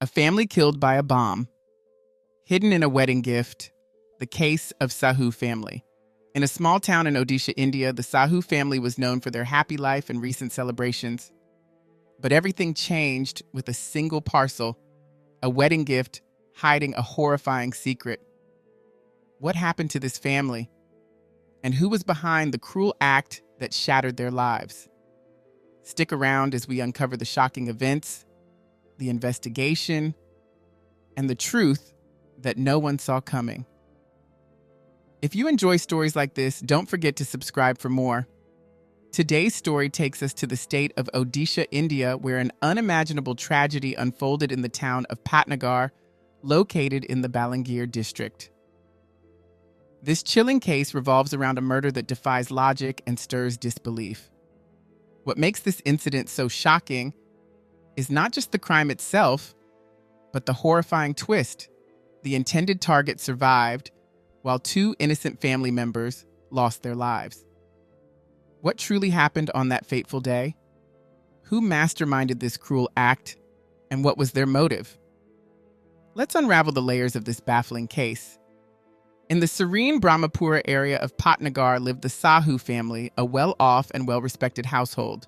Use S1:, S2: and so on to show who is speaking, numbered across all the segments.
S1: A family killed by a bomb. Hidden in a wedding gift. The case of Sahu family. In a small town in Odisha, India, the Sahu family was known for their happy life and recent celebrations. But everything changed with a single parcel, a wedding gift hiding a horrifying secret. What happened to this family? And who was behind the cruel act that shattered their lives? Stick around as we uncover the shocking events, the investigation, and the truth that no one saw coming. If you enjoy stories like this, don't forget to subscribe for more. Today's story takes us to the state of Odisha, India, where an unimaginable tragedy unfolded in the town of Patnagar, located in the Balangir district. This chilling case revolves around a murder that defies logic and stirs disbelief. What makes this incident so shocking is not just the crime itself, but the horrifying twist. The intended target survived, while two innocent family members lost their lives. What truly happened on that fateful day? Who masterminded this cruel act, and what was their motive? Let's unravel the layers of this baffling case. In the serene Brahmapura area of Patnagar lived the Sahu family, a well-off and well-respected household.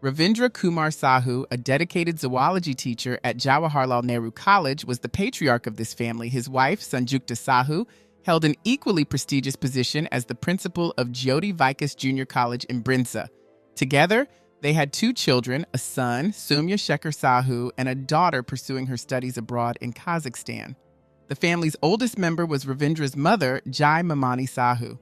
S1: Ravindra Kumar Sahu, a dedicated zoology teacher at Jawaharlal Nehru College, was the patriarch of this family. His wife, Sanjukta Sahu, held an equally prestigious position as the principal of Jyoti Vikas Junior College in Brinsa. Together, they had two children, a son, Soumya Shekhar Sahu, and a daughter pursuing her studies abroad in Kazakhstan. The family's oldest member was Ravindra's mother, Jai Mamani Sahu.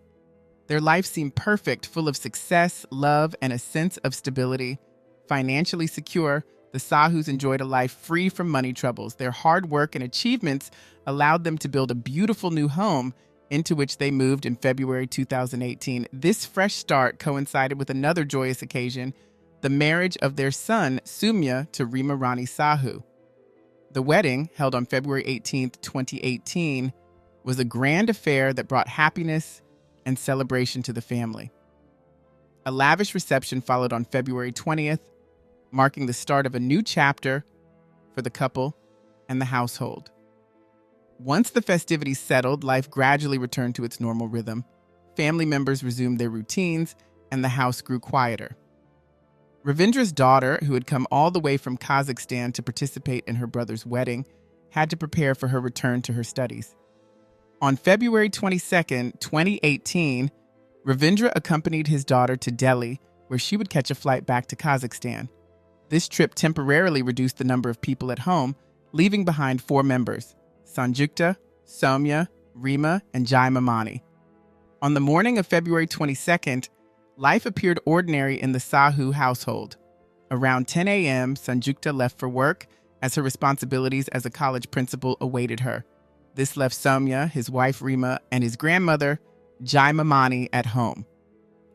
S1: Their life seemed perfect, full of success, love, and a sense of stability. Financially secure, the Sahus enjoyed a life free from money troubles. Their hard work and achievements allowed them to build a beautiful new home, into which they moved in February 2018. This fresh start coincided with another joyous occasion, the marriage of their son, Soumya, to Rima Rani Sahu. The wedding, held on February 18, 2018, was a grand affair that brought happiness and celebration to the family. A lavish reception followed on February 20th, marking the start of a new chapter for the couple and the household. Once the festivities settled, life gradually returned to its normal rhythm. Family members resumed their routines, and the house grew quieter. Ravindra's daughter, who had come all the way from Kazakhstan to participate in her brother's wedding, had to prepare for her return to her studies. On February 22, 2018, Ravindra accompanied his daughter to Delhi, where she would catch a flight back to Kazakhstan. This trip temporarily reduced the number of people at home, leaving behind four members: Sanjukta, Soumya, Rima, and Jai Mamani. On the morning of February 22nd, life appeared ordinary in the Sahu household. Around 10 a.m., Sanjukta left for work, as her responsibilities as a college principal awaited her. This left Soumya, his wife Rima, and his grandmother, Jai Mamani, at home.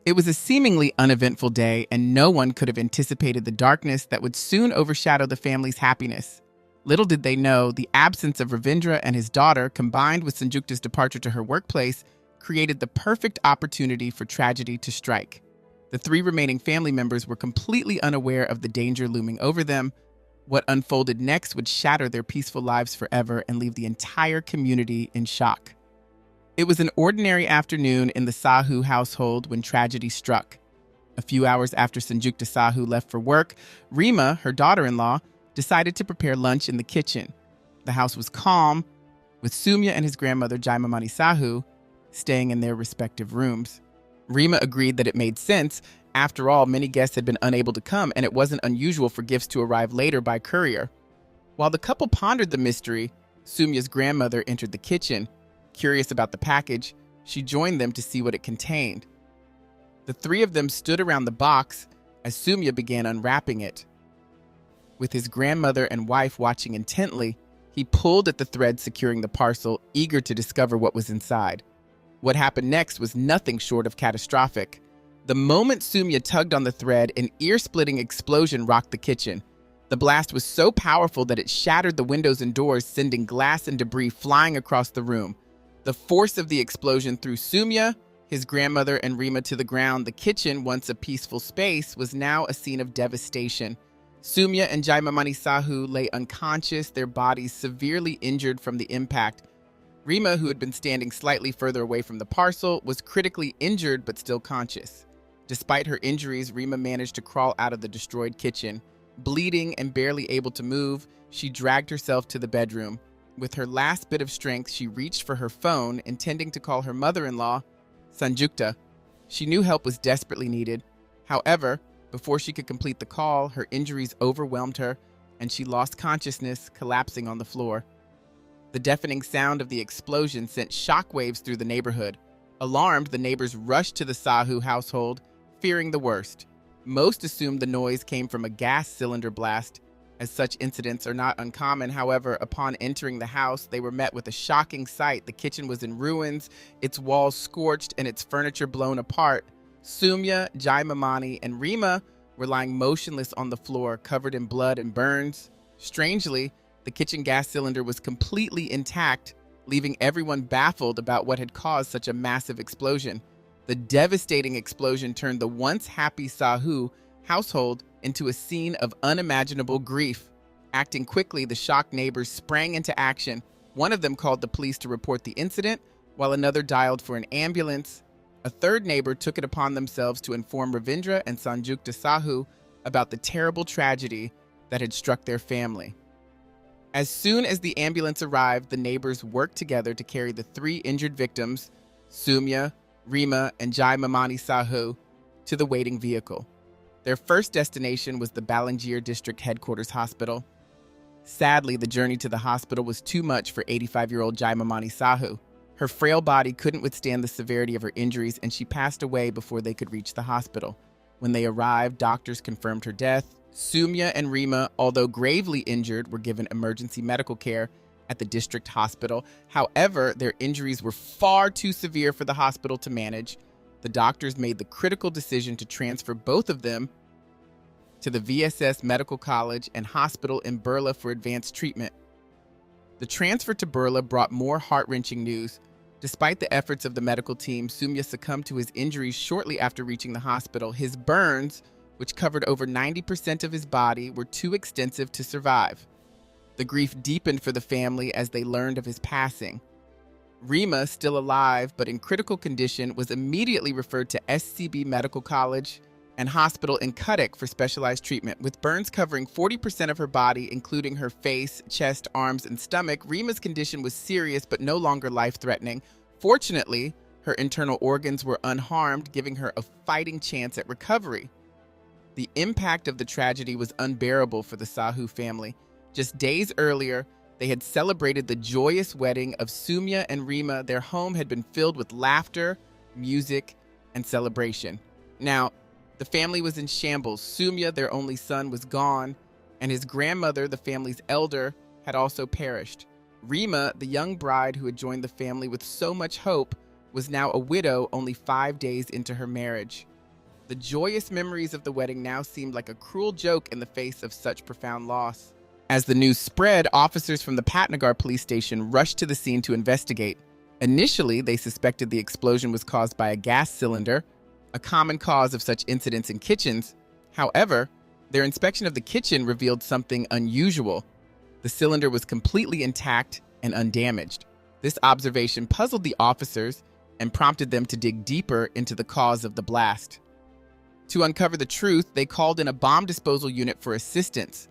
S1: It was a seemingly uneventful day, and no one could have anticipated the darkness that would soon overshadow the family's happiness. Little did they know, the absence of Ravindra and his daughter, combined with Sanjukta's departure to her workplace, created the perfect opportunity for tragedy to strike. The three remaining family members were completely unaware of the danger looming over them. What unfolded next would shatter their peaceful lives forever and leave the entire community in shock. It was an ordinary afternoon in the Sahu household when tragedy struck. A few hours after Sanjukta Sahu left for work, Rima, her daughter-in-law, decided to prepare lunch in the kitchen. The house was calm, with Soumya and his grandmother, Jai Mamani Sahu, staying in their respective rooms. Rima agreed that it made sense. After all, many guests had been unable to come, and it wasn't unusual for gifts to arrive later by courier. While the couple pondered the mystery, Soumya's grandmother entered the kitchen. Curious about the package, she joined them to see what it contained. The three of them stood around the box as Soumya began unwrapping it. With his grandmother and wife watching intently, he pulled at the thread securing the parcel, eager to discover what was inside. What happened next was nothing short of catastrophic. The moment Soumya tugged on the thread, an ear-splitting explosion rocked the kitchen. The blast was so powerful that it shattered the windows and doors, sending glass and debris flying across the room. The force of the explosion threw Soumya, his grandmother, and Rima to the ground. The kitchen, once a peaceful space, was now a scene of devastation. Soumya and Jaimamani Sahu lay unconscious, their bodies severely injured from the impact. Rima, who had been standing slightly further away from the parcel, was critically injured but still conscious. Despite her injuries, Rima managed to crawl out of the destroyed kitchen. Bleeding and barely able to move, she dragged herself to the bedroom. With her last bit of strength, she reached for her phone, intending to call her mother-in-law, Sanjukta. She knew help was desperately needed. However, before she could complete the call, her injuries overwhelmed her, and she lost consciousness, collapsing on the floor. The deafening sound of the explosion sent shockwaves through the neighborhood. Alarmed, the neighbors rushed to the Sahu household, fearing the worst. Most assumed the noise came from a gas cylinder blast, as such incidents are not uncommon. However, upon entering the house, they were met with a shocking sight. The kitchen was in ruins, its walls scorched, and its furniture blown apart. Soumya, Jaimamani, and Rima were lying motionless on the floor, covered in blood and burns. Strangely, the kitchen gas cylinder was completely intact, leaving everyone baffled about what had caused such a massive explosion. The devastating explosion turned the once happy Sahu household into a scene of unimaginable grief. Acting quickly, the shocked neighbors sprang into action. One of them called the police to report the incident, while another dialed for an ambulance. A third neighbor took it upon themselves to inform Ravindra and Sanjukta Sahu about the terrible tragedy that had struck their family. As soon as the ambulance arrived, the neighbors worked together to carry the three injured victims, Soumya, Rima, and Jaimamani Sahu, to the waiting vehicle. Their first destination was the Balangir District Headquarters Hospital. Sadly, the journey to the hospital was too much for 85-year-old Jaimamani Sahu. Her frail body couldn't withstand the severity of her injuries, and she passed away before they could reach the hospital. When they arrived, doctors confirmed her death. Soumya and Rima, although gravely injured, were given emergency medical care at the district hospital. However, their injuries were far too severe for the hospital to manage. The doctors made the critical decision to transfer both of them to the VSS Medical College and Hospital in Burla for advanced treatment. The transfer to Burla brought more heart-wrenching news. Despite the efforts of the medical team, Soumya succumbed to his injuries shortly after reaching the hospital. His burns, which covered over 90% of his body, were too extensive to survive. The grief deepened for the family as they learned of his passing. Rima, still alive but in critical condition, was immediately referred to SCB Medical College and Hospital in Cuttack for specialized treatment. With burns covering 40% of her body, including her face, chest, arms, and stomach, Rima's condition was serious but no longer life-threatening. Fortunately, her internal organs were unharmed, giving her a fighting chance at recovery. The impact of the tragedy was unbearable for the Sahu family. Just days earlier, they had celebrated the joyous wedding of Soumya and Rima. Their home had been filled with laughter, music, and celebration. Now, the family was in shambles. Soumya, their only son, was gone, and his grandmother, the family's elder, had also perished. Rima, the young bride who had joined the family with so much hope, was now a widow only 5 days into her marriage. The joyous memories of the wedding now seemed like a cruel joke in the face of such profound loss. As the news spread, officers from the Patnagar police station rushed to the scene to investigate. Initially, they suspected the explosion was caused by a gas cylinder, a common cause of such incidents in kitchens. However, their inspection of the kitchen revealed something unusual. The cylinder was completely intact and undamaged. This observation puzzled the officers and prompted them to dig deeper into the cause of the blast. To uncover the truth, they called in a bomb disposal unit for assistance.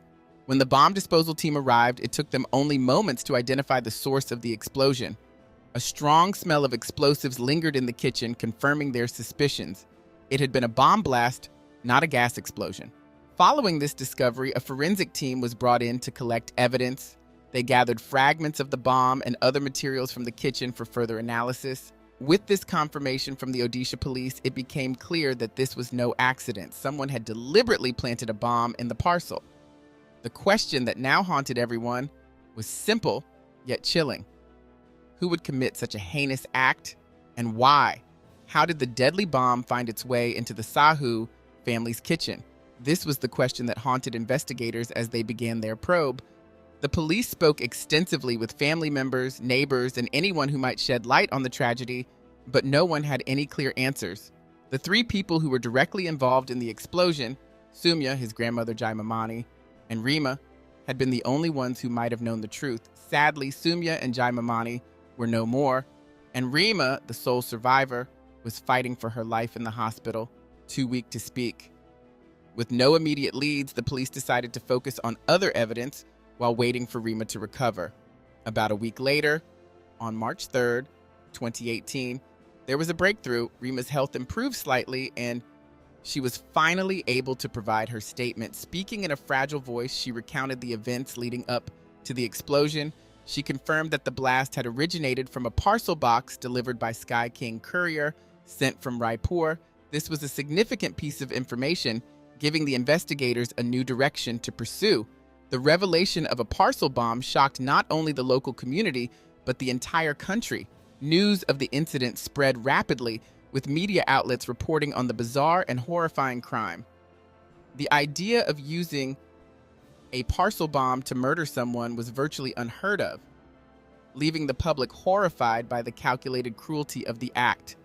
S1: When the bomb disposal team arrived, it took them only moments to identify the source of the explosion. A strong smell of explosives lingered in the kitchen, confirming their suspicions. It had been a bomb blast, not a gas explosion. Following this discovery, a forensic team was brought in to collect evidence. They gathered fragments of the bomb and other materials from the kitchen for further analysis. With this confirmation from the Odisha police, it became clear that this was no accident. Someone had deliberately planted a bomb in the parcel. The question that now haunted everyone was simple, yet chilling. Who would commit such a heinous act, and why? How did the deadly bomb find its way into the Sahu family's kitchen? This was the question that haunted investigators as they began their probe. The police spoke extensively with family members, neighbors, and anyone who might shed light on the tragedy, but no one had any clear answers. The three people who were directly involved in the explosion, Soumya, his grandmother Jaimamani, and Rima had been the only ones who might have known the truth. Sadly, Sumya and Jaimamani were no more, and Rima, the sole survivor, was fighting for her life in the hospital, too weak to speak. With no immediate leads, the police decided to focus on other evidence while waiting for Rima to recover. About a week later, on March 3rd, 2018, there was a breakthrough. Rima's health improved slightly, and she was finally able to provide her statement. Speaking in a fragile voice, she recounted the events leading up to the explosion. She confirmed that the blast had originated from a parcel box delivered by Sky King Courier sent from Raipur. This was a significant piece of information, giving the investigators a new direction to pursue. The revelation of a parcel bomb shocked not only the local community, but the entire country. News of the incident spread rapidly, with media outlets reporting on the bizarre and horrifying crime. The idea of using a parcel bomb to murder someone was virtually unheard of, leaving the public horrified by the calculated cruelty of the act.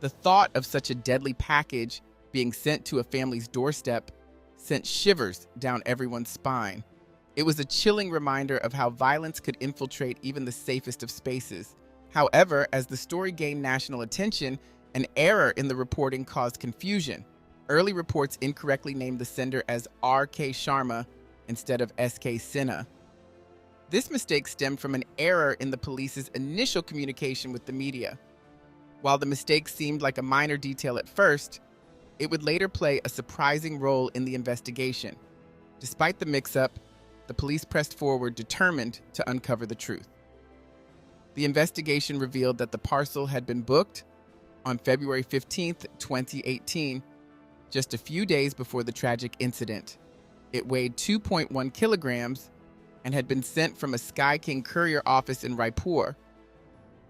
S1: The thought of such a deadly package being sent to a family's doorstep sent shivers down everyone's spine. It was a chilling reminder of how violence could infiltrate even the safest of spaces. However, as the story gained national attention, an error in the reporting caused confusion. Early reports incorrectly named the sender as R.K. Sharma instead of S.K. Sinha. This mistake stemmed from an error in the police's initial communication with the media. While the mistake seemed like a minor detail at first, it would later play a surprising role in the investigation. Despite the mix-up, the police pressed forward, determined to uncover the truth. The investigation revealed that the parcel had been booked on February 15, 2018, just a few days before the tragic incident. It weighed 2.1 kilograms and had been sent from a Sky King Courier office in Raipur.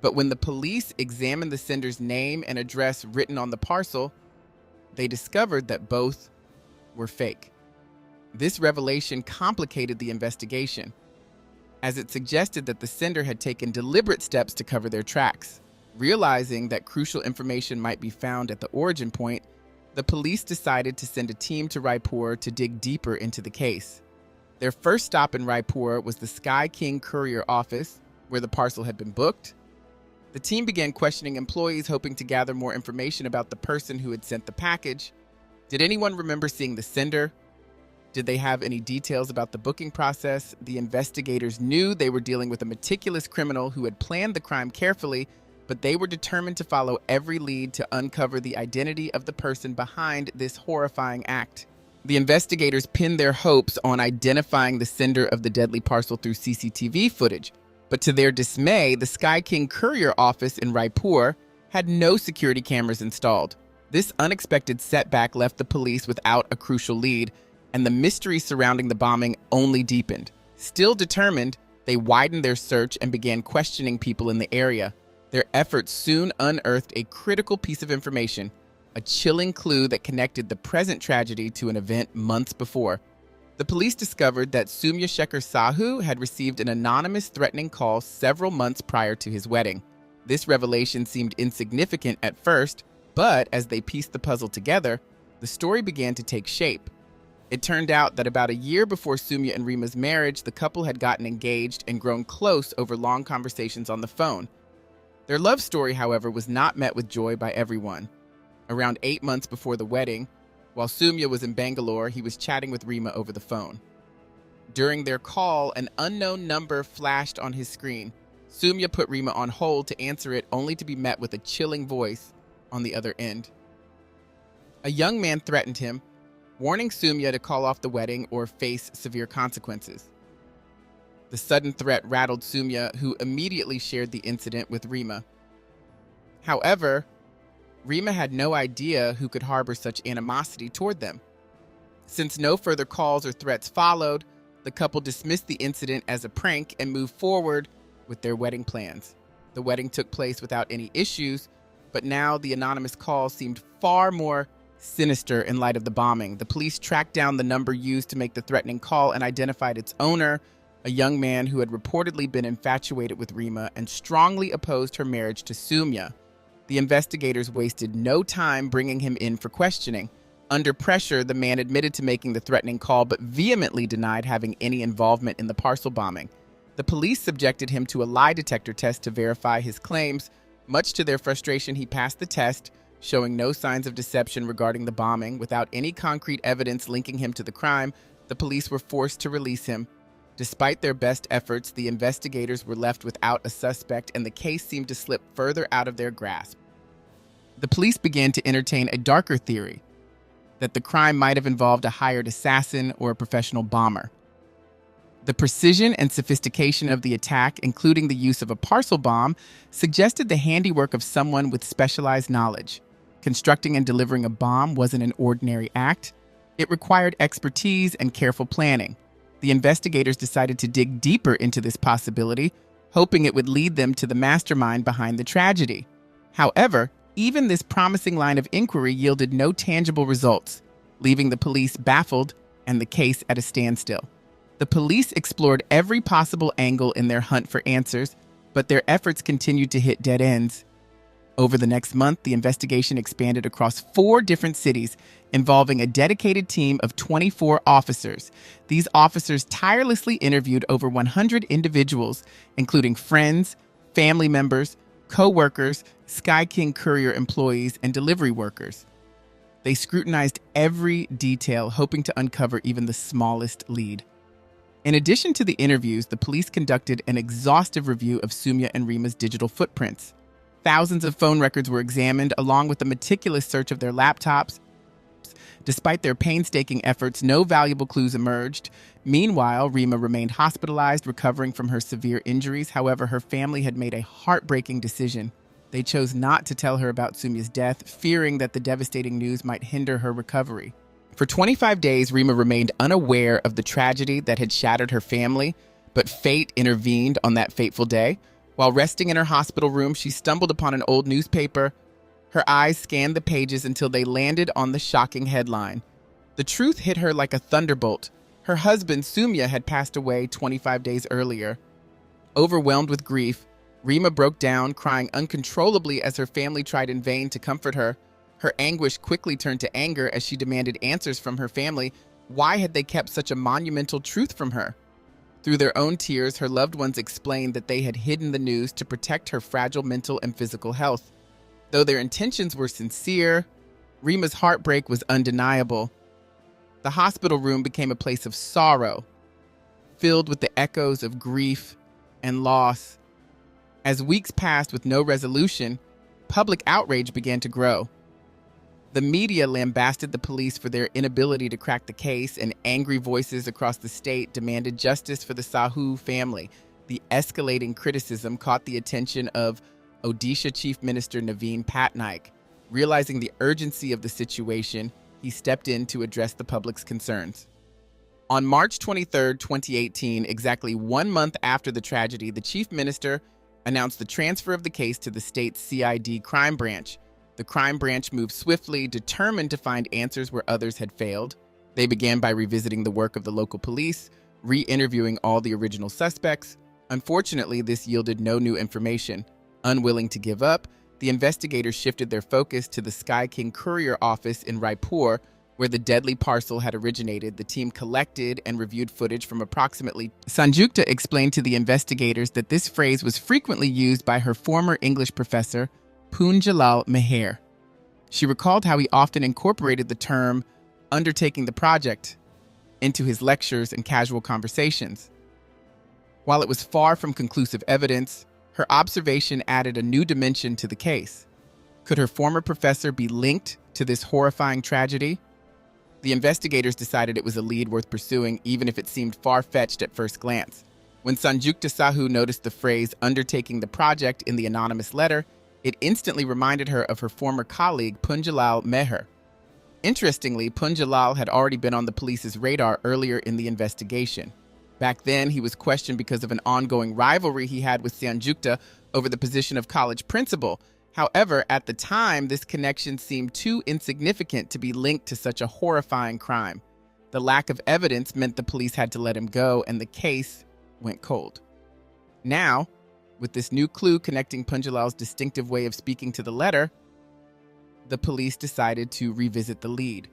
S1: But when the police examined the sender's name and address written on the parcel, they discovered that both were fake. This revelation complicated the investigation, as it suggested that the sender had taken deliberate steps to cover their tracks. Realizing that crucial information might be found at the origin point, the police decided to send a team to Raipur to dig deeper into the case. Their first stop in Raipur was the Sky King Courier office, where the parcel had been booked. The team began questioning employees, hoping to gather more information about the person who had sent the package. Did anyone remember seeing the sender? Did they have any details about the booking process? The investigators knew they were dealing with a meticulous criminal who had planned the crime carefully, but they were determined to follow every lead to uncover the identity of the person behind this horrifying act. The investigators pinned their hopes on identifying the sender of the deadly parcel through CCTV footage. But to their dismay, the Sky King Courier office in Raipur had no security cameras installed. This unexpected setback left the police without a crucial lead, and the mystery surrounding the bombing only deepened. Still determined, they widened their search and began questioning people in the area. Their efforts soon unearthed a critical piece of information, a chilling clue that connected the present tragedy to an event months before. The police discovered that Sumya Sahu had received an anonymous threatening call several months prior to his wedding. This revelation seemed insignificant at first, but as they pieced the puzzle together, the story began to take shape. It turned out that about a year before Sumya and Rima's marriage, the couple had gotten engaged and grown close over long conversations on the phone. Their love story, however, was not met with joy by everyone. Around 8 months before the wedding, while Sumya was in Bangalore, he was chatting with Rima over the phone. During their call, an unknown number flashed on his screen. Sumya put Rima on hold to answer it, only to be met with a chilling voice on the other end. A young man threatened him, warning Sumya to call off the wedding or face severe consequences. The sudden threat rattled Sumya, who immediately shared the incident with Rima. However, Rima had no idea who could harbor such animosity toward them. Since no further calls or threats followed, the couple dismissed the incident as a prank and moved forward with their wedding plans. The wedding took place without any issues, but now the anonymous call seemed far more sinister in light of the bombing. The police tracked down the number used to make the threatening call and identified its owner, a young man who had reportedly been infatuated with Rima and strongly opposed her marriage to Sumya. The investigators wasted no time bringing him in for questioning. Under pressure, the man admitted to making the threatening call but vehemently denied having any involvement in the parcel bombing. The police subjected him to a lie detector test to verify his claims. Much to their frustration, he passed the test, showing no signs of deception regarding the bombing. Without any concrete evidence linking him to the crime, the police were forced to release him. Despite their best efforts, the investigators were left without a suspect, and the case seemed to slip further out of their grasp. The police began to entertain a darker theory that the crime might have involved a hired assassin or a professional bomber. The precision and sophistication of the attack, including the use of a parcel bomb, suggested the handiwork of someone with specialized knowledge. Constructing and delivering a bomb wasn't an ordinary act. It required expertise and careful planning. The investigators decided to dig deeper into this possibility, hoping it would lead them to the mastermind behind the tragedy. However, even this promising line of inquiry yielded no tangible results, leaving the police baffled and the case at a standstill. The police explored every possible angle in their hunt for answers, but their efforts continued to hit dead ends. Over the next month, the investigation expanded across 4 different cities, involving a dedicated team of 24 officers. These officers tirelessly interviewed over 100 individuals, including friends, family members, co-workers, Sky King courier employees, and delivery workers. They scrutinized every detail, hoping to uncover even the smallest lead. In addition to the interviews, the police conducted an exhaustive review of Soumya and Rima's digital footprints. Thousands of phone records were examined, along with a meticulous search of their laptops. Despite their painstaking efforts, no valuable clues emerged. Meanwhile, Rima remained hospitalized, recovering from her severe injuries. However, her family had made a heartbreaking decision. They chose not to tell her about Soumya's death, fearing that the devastating news might hinder her recovery. For 25 days, Rima remained unaware of the tragedy that had shattered her family, but fate intervened on that fateful day. While resting in her hospital room, she stumbled upon an old newspaper. Her eyes scanned the pages until they landed on the shocking headline. The truth hit her like a thunderbolt. Her husband, Soumya, had passed away 25 days earlier. Overwhelmed with grief, Rima broke down, crying uncontrollably as her family tried in vain to comfort her. Her anguish quickly turned to anger as she demanded answers from her family. Why had they kept such a monumental truth from her? Through their own tears, her loved ones explained that they had hidden the news to protect her fragile mental and physical health. Though their intentions were sincere, Rima's heartbreak was undeniable. The hospital room became a place of sorrow, filled with the echoes of grief and loss. As weeks passed with no resolution, public outrage began to grow. The media lambasted the police for their inability to crack the case, and angry voices across the state demanded justice for the Sahu family. The escalating criticism caught the attention of Odisha Chief Minister Naveen Patnaik. Realizing the urgency of the situation, he stepped in to address the public's concerns. On March 23, 2018, exactly 1 month after the tragedy, the Chief Minister announced the transfer of the case to the state's CID crime branch. The crime branch moved swiftly, determined to find answers where others had failed. They began by revisiting the work of the local police, re-interviewing all the original suspects. Unfortunately, this yielded no new information. Unwilling to give up, the investigators shifted their focus to the Sky King courier office in Raipur, where the deadly parcel had originated. The team collected and reviewed footage from approximately. Sanjukta explained to the investigators that this phrase was frequently used by her former English professor, Punjalal Meher. She recalled how he often incorporated the term undertaking the project into his lectures and casual conversations. While it was far from conclusive evidence, her observation added a new dimension to the case. Could her former professor be linked to this horrifying tragedy? The investigators decided it was a lead worth pursuing, even if it seemed far-fetched at first glance. When Sanjukta Sahu noticed the phrase undertaking the project in the anonymous letter, it instantly reminded her of her former colleague, Punjalal Meher. Interestingly, Punjalal had already been on the police's radar earlier in the investigation. Back then, he was questioned because of an ongoing rivalry he had with Sanjukta over the position of college principal. However, at the time, this connection seemed too insignificant to be linked to such a horrifying crime. The lack of evidence meant the police had to let him go, and the case went cold. Now, with this new clue connecting Punjalal's distinctive way of speaking to the letter, the police decided to revisit the lead.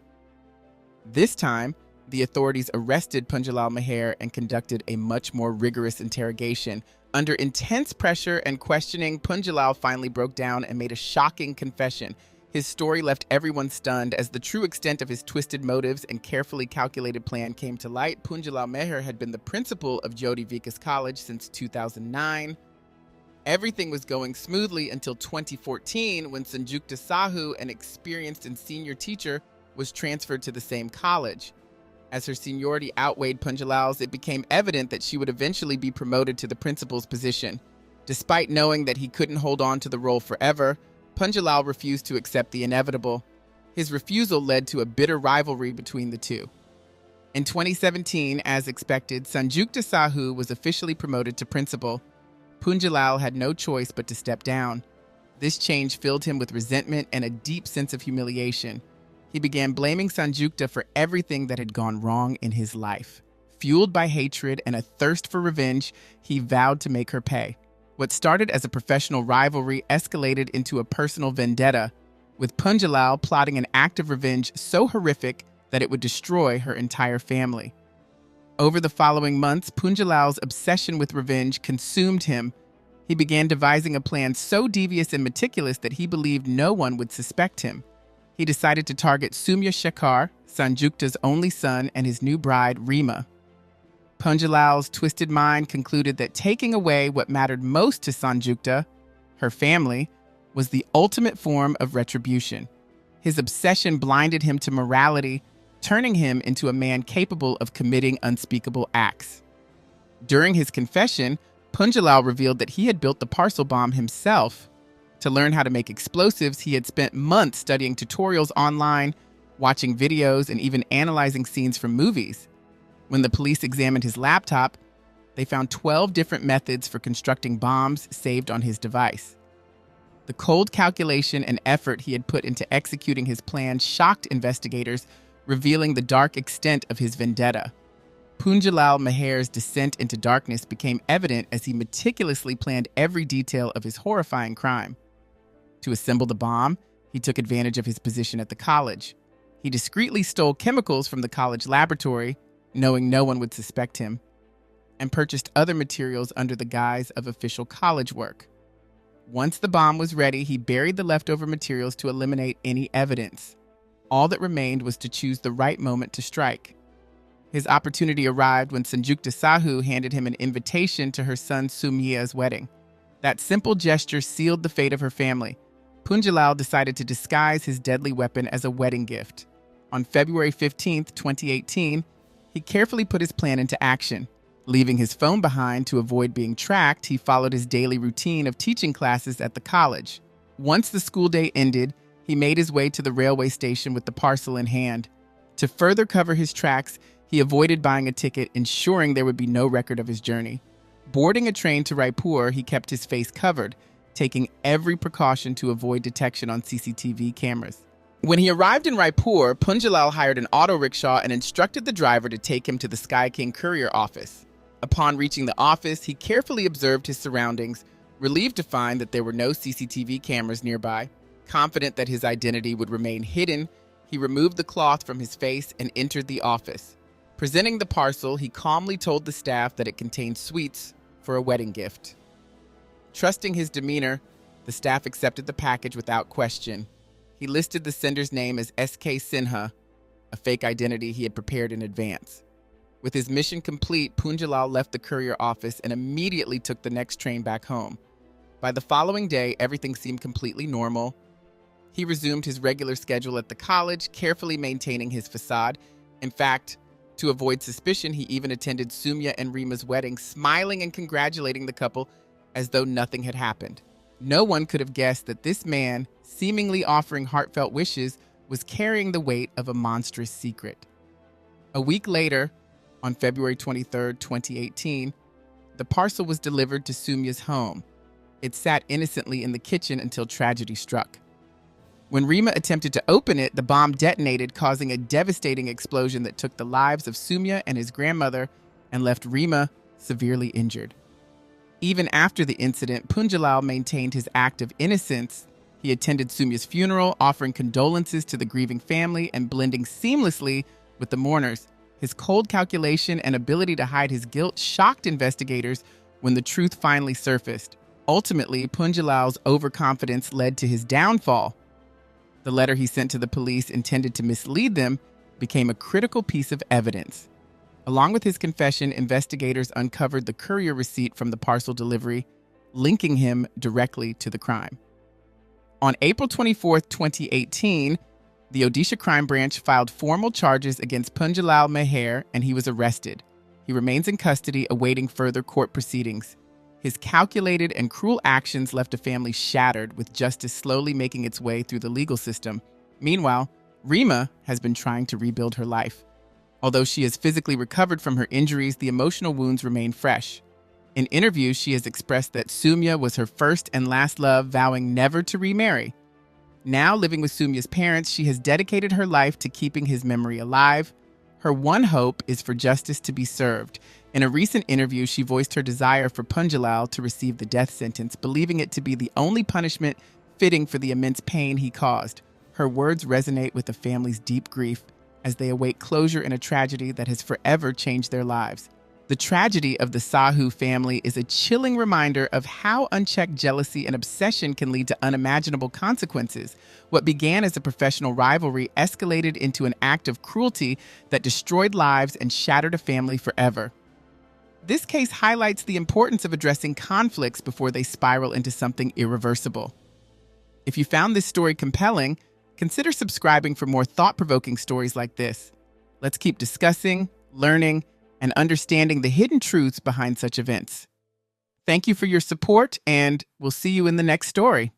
S1: This time, the authorities arrested Punjalal Meher and conducted a much more rigorous interrogation. Under intense pressure and questioning, Punjalal finally broke down and made a shocking confession. His story left everyone stunned as the true extent of his twisted motives and carefully calculated plan came to light. Punjalal Meher had been the principal of Jyoti Vikas College since 2009. Everything was going smoothly until 2014 when Sanjukta Sahu, an experienced and senior teacher, was transferred to the same college. As her seniority outweighed Punjalal's, it became evident that she would eventually be promoted to the principal's position. Despite knowing that he couldn't hold on to the role forever, Punjalal refused to accept the inevitable. His refusal led to a bitter rivalry between the two. In 2017, as expected, Sanjukta Sahu was officially promoted to principal. Punjalal had no choice but to step down. This change filled him with resentment and a deep sense of humiliation. He began blaming Sanjukta for everything that had gone wrong in his life. Fueled by hatred and a thirst for revenge, he vowed to make her pay. What started as a professional rivalry escalated into a personal vendetta, with Punjalal plotting an act of revenge so horrific that it would destroy her entire family. Over the following months, Punjalal's obsession with revenge consumed him. He began devising a plan so devious and meticulous that he believed no one would suspect him. He decided to target Soumya Shekhar, Sanjukta's only son, and his new bride, Reema. Punjalal's twisted mind concluded that taking away what mattered most to Sanjukta, her family, was the ultimate form of retribution. His obsession blinded him to morality, turning him into a man capable of committing unspeakable acts. During his confession, Punjalal revealed that he had built the parcel bomb himself. To learn how to make explosives, he had spent months studying tutorials online, watching videos, and even analyzing scenes from movies. When the police examined his laptop, they found 12 different methods for constructing bombs saved on his device. The cold calculation and effort he had put into executing his plan shocked investigators, revealing the dark extent of his vendetta. Punjalal Meher's descent into darkness became evident as he meticulously planned every detail of his horrifying crime. To assemble the bomb, he took advantage of his position at the college. He discreetly stole chemicals from the college laboratory, knowing no one would suspect him, and purchased other materials under the guise of official college work. Once the bomb was ready, he buried the leftover materials to eliminate any evidence. All that remained was to choose the right moment to strike. His opportunity arrived when Sanjukta Sahu handed him an invitation to her son Soumya's wedding. That simple gesture sealed the fate of her family. Punjalal decided to disguise his deadly weapon as a wedding gift. On February 15, 2018, he carefully put his plan into action. Leaving his phone behind to avoid being tracked, he followed his daily routine of teaching classes at the college. Once the school day ended, he made his way to the railway station with the parcel in hand. To further cover his tracks, he avoided buying a ticket, ensuring there would be no record of his journey. Boarding a train to Raipur, he kept his face covered, taking every precaution to avoid detection on CCTV cameras. When he arrived in Raipur, Punjalal hired an auto rickshaw and instructed the driver to take him to the Sky King courier office. Upon reaching the office, he carefully observed his surroundings, relieved to find that there were no CCTV cameras nearby. Confident that his identity would remain hidden, he removed the cloth from his face and entered the office. Presenting the parcel, he calmly told the staff that it contained sweets for a wedding gift. Trusting his demeanor, the staff accepted the package without question. He listed the sender's name as S.K. Sinha, a fake identity he had prepared in advance. With his mission complete, Punjalal left the courier office and immediately took the next train back home. By the following day, everything seemed completely normal. He resumed his regular schedule at the college, carefully maintaining his facade. In fact, to avoid suspicion, he even attended Soumya and Reema's wedding, smiling and congratulating the couple as though nothing had happened. No one could have guessed that this man, seemingly offering heartfelt wishes, was carrying the weight of a monstrous secret. A week later, on February 23, 2018, the parcel was delivered to Soumya's home. It sat innocently in the kitchen until tragedy struck. When Reema attempted to open it, the bomb detonated, causing a devastating explosion that took the lives of Soumya and his grandmother and left Reema severely injured. Even after the incident, Punjalal maintained his act of innocence. He attended Soumya's funeral, offering condolences to the grieving family and blending seamlessly with the mourners. His cold calculation and ability to hide his guilt shocked investigators when the truth finally surfaced. Ultimately, Punjalal's overconfidence led to his downfall. The letter he sent to the police intended to mislead them became a critical piece of evidence. Along with his confession, investigators uncovered the courier receipt from the parcel delivery, linking him directly to the crime. On April 24, 2018, the Odisha Crime Branch filed formal charges against Punjalal Meher, and he was arrested. He remains in custody, awaiting further court proceedings. His calculated and cruel actions left a family shattered, with justice slowly making its way through the legal system. Meanwhile, Rima has been trying to rebuild her life. Although she has physically recovered from her injuries, the emotional wounds remain fresh. In interviews, she has expressed that Soumya was her first and last love, vowing never to remarry. Now, living with Soumya's parents, she has dedicated her life to keeping his memory alive. Her one hope is for justice to be served. In a recent interview, she voiced her desire for Punjalal to receive the death sentence, believing it to be the only punishment fitting for the immense pain he caused. Her words resonate with the family's deep grief as they await closure in a tragedy that has forever changed their lives. The tragedy of the Sahu family is a chilling reminder of how unchecked jealousy and obsession can lead to unimaginable consequences. What began as a professional rivalry escalated into an act of cruelty that destroyed lives and shattered a family forever. This case highlights the importance of addressing conflicts before they spiral into something irreversible. If you found this story compelling, consider subscribing for more thought-provoking stories like this. Let's keep discussing, learning, and understanding the hidden truths behind such events. Thank you for your support, and we'll see you in the next story.